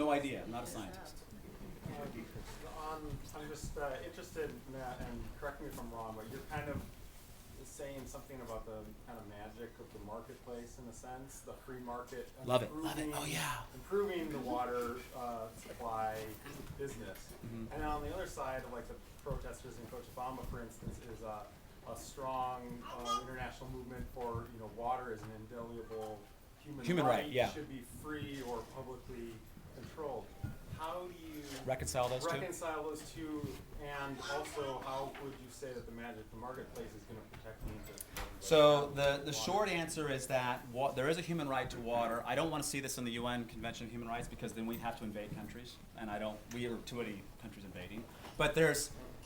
no idea. I'm not a scientist. I'm just interested, Matt, and correct me if I'm wrong, but you're kind of saying something about the kind of magic of the marketplace in a sense, the free market. Love it. Oh yeah. Improving the water supply business. And then on the other side, like the protesters in Cochabamba, for instance, is a strong international movement for water as an indelible human right. Yeah. Should be free or publicly controlled. How do you reconcile those two? And also, how would you say that the magic of the marketplace is going to protect the interests of everybody? So the short answer is that there is a human right to water. I don't want to see this in the UN Convention of Human Rights because then we'd have to invade countries, and we are too many countries invading. But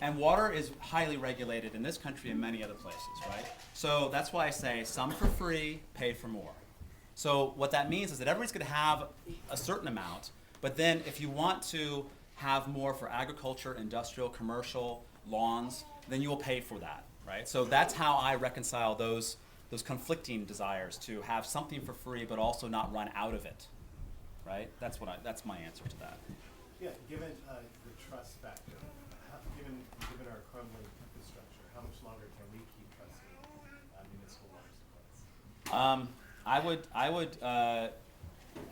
and water is highly regulated in this country and many other places, right? So that's why I say some for free, pay for more. So what that means is that everybody's going to have a certain amount, but then if you want to have more for agriculture, industrial, commercial, lawns, then you will pay for that, right? So that's how I reconcile those conflicting desires to have something for free but also not run out of it, right? That's my answer to that. Yeah, given the trust factor, given our crumbling infrastructure, how much longer can we keep trusting municipal water supplies? I would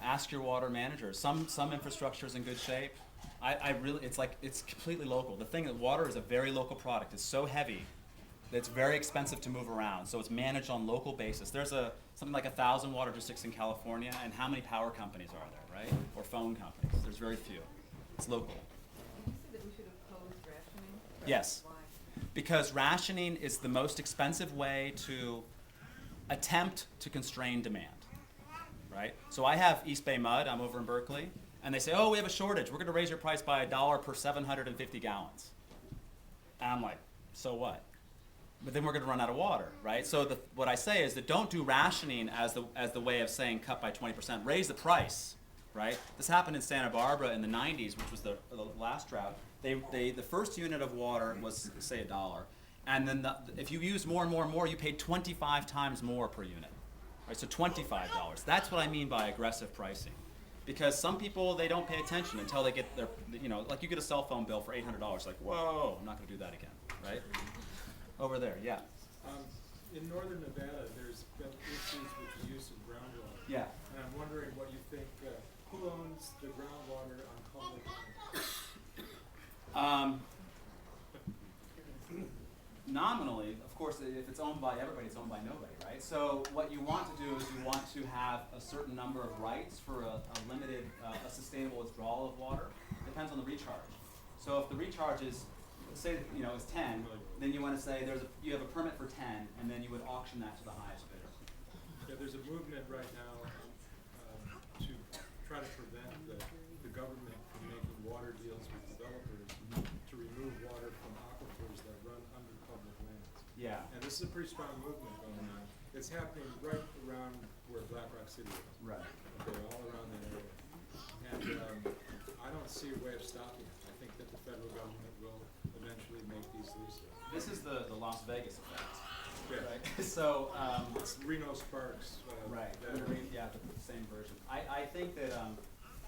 ask your water manager. Some infrastructure is in good shape. It's completely local. The thing that water is a very local product. It's so heavy that it's very expensive to move around. So it's managed on local basis. There's something like 1,000 water districts in California, and how many power companies are there, right? Or phone companies? There's very few. It's local. You said that we should oppose rationing? Yes. Why? Because rationing is the most expensive way to attempt to constrain demand, right? So I have East Bay Mud. I'm over in Berkeley. And they say, oh, we have a shortage. We're going to raise your price by $1 per 750 gallons. And I'm like, so what? But then we're going to run out of water, right? So what I say is that don't do rationing as the way of saying cut by 20%. Raise the price, right? This happened in Santa Barbara in the 90s, which was the last drought. The first unit of water was, say, $1. And then if you use more and more and more, you paid 25 times more per unit, right? So $25. That's what I mean by aggressive pricing. Because some people, they don't pay attention until they get their, like you get a cell phone bill for $800. Like, whoa, I'm not going to do that again, right? Over there, yeah. In northern Nevada, there's been issues with the use of groundwater. Yeah. And I'm wondering what you think, who owns the groundwater on public land? Nominally, of course, if it's owned by everybody, it's owned by nobody, right? So what you want to do is you want to have a certain number of rights for a limited, a sustainable withdrawal of water. Depends on the recharge. So if the recharge is, say, is 10, then you want to say you have a permit for 10, and then you would auction that to the highest bidder. Yeah, there's a movement right now to try to prevent the government from making water deals with developers to remove water from aquifers that run under public lands. Yeah. And this is a pretty strong movement going on. It's happening right around where Black Rock City is. Right. Okay, all around that area. And I don't see a way of stopping it. I think that the federal government will eventually make these leases. This is the Las Vegas effect. Yeah. Right. So it's Reno Sparks. Right. Yeah, the same version. I think that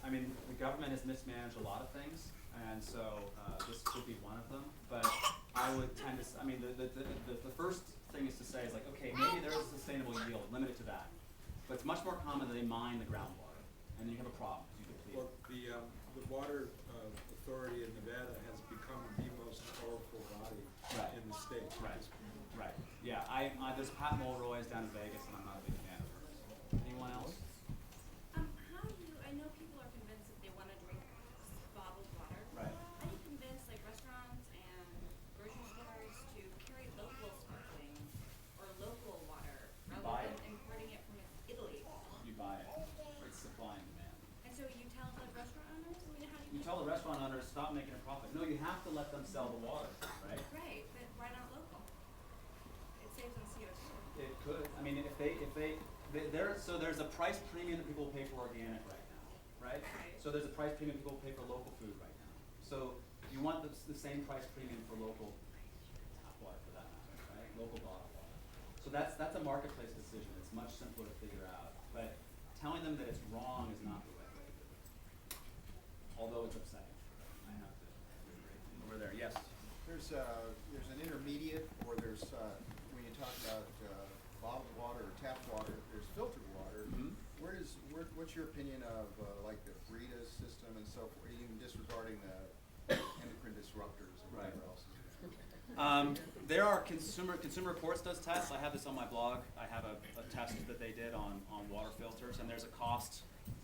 the government has mismanaged a lot of things, and so this could be one of them. But I would tend to. The first thing is to say is like, okay, maybe there is a sustainable yield, limit it to that. But it's much more common that they mine the groundwater, and then you have a problem. Well, the water authority in Nevada has become the most powerful body in the state. Right. Right. Yeah. There's Pat Mulroy's down in Vegas, and I'm not a big fan of hers. Anyone else? I know people are convinced that they want to drink bottled water. Right. How do you convince restaurants and grocery stores to carry local sparkling or local water rather than importing it from Italy? You buy it. It's supply and demand. And so you tell the restaurant owners? How do You tell the restaurant owners, stop making a profit. No, you have to let them sell the water, right? Right, but why not local? It saves on CO2. It could. So there's a price premium that people pay for organic right now, right? So there's a price premium people pay for local food right now. So you want the same price premium for local tap water for that matter, right? Local bottled water. So that's a marketplace decision. It's much simpler to figure out. But telling them that it's wrong is not the right way to do it. although it's upsetting. I have to agree. Over there, yes. There's an intermediate, or there's when you talk about bottled water or tap water, there's filtered water. Mhm. What's your opinion of like the Brita system and so forth, even disregarding the endocrine disruptors and Right. whatever else is there? There are Consumer Reports does tests. I have this on my blog. I have a test that they did on water filters, and there's a cost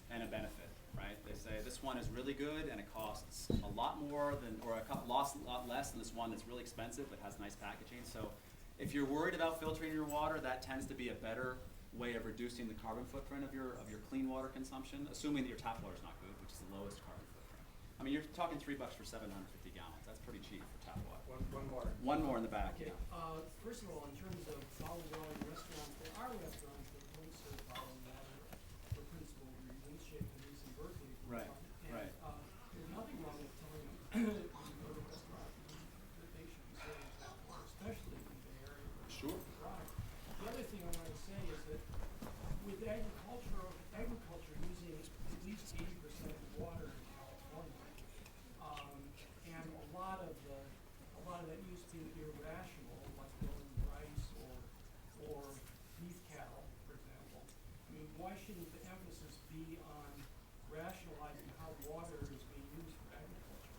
and a benefit, right? They say this one is really good and it costs a lot more than, or a lot less than this one that's really expensive but has nice packaging. So if you're worried about filtering your water, that tends to be a better way of reducing the carbon footprint of your clean water consumption, assuming that your tap water is not good, which is the lowest carbon footprint. I mean, you're talking $3 for 750 gallons. That's pretty cheap for tap water. One more. One more in the back. Okay, Yeah. first of all, in terms of bottled water in restaurants, there are restaurants that don't serve bottled water for principal reasons, at least in Berkeley. for Right, one. And, right. there's nothing wrong with telling them when you go to a restaurant that they should be serving tap water, especially in the area where it's Sure. dry. The other thing I want to say is that with agriculture using at least 80% of water in California, and a lot of that use being irrational, like growing rice or beef cattle, for example. I mean, why shouldn't the emphasis be on rationalizing how water is being used for agriculture?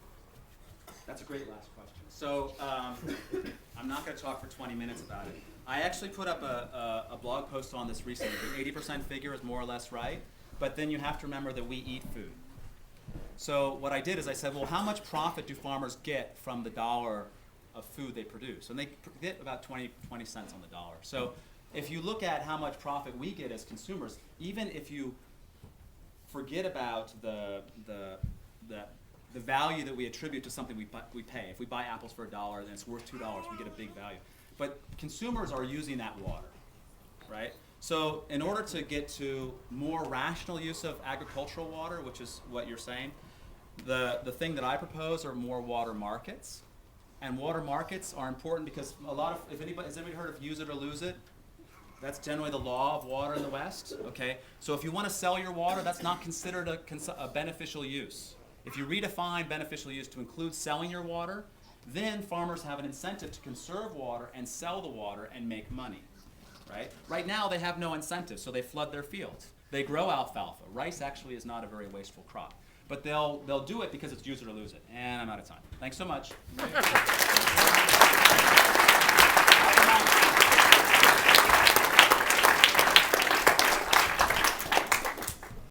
That's a great last question. So I'm not going to talk for 20 minutes about it. I actually put up a blog post on this recently. The 80% figure is more or less right, but then you have to remember that we eat food. So what I did is I said, well, how much profit do farmers get from the dollar of food they produce? And they get about 20 cents on the dollar. So if you look at how much profit we get as consumers, even if you forget about the value that we attribute to something we pay. If we buy apples for $1 and it's worth $2, we get a big value. But consumers are using that water, right? So in order to get to more rational use of agricultural water, which is what you're saying, the thing that I propose are more water markets. And water markets are important because has anybody heard of use it or lose it? That's generally the law of water in the West, okay? So if you want to sell your water, that's not considered a beneficial use. If you redefine beneficial use to include selling your water, then farmers have an incentive to conserve water and sell the water and make money, right? Right now they have no incentive, so they flood their fields. They grow alfalfa. Rice actually is not a very wasteful crop. But they'll do it because it's use it or lose it. And I'm out of time. Thanks so much.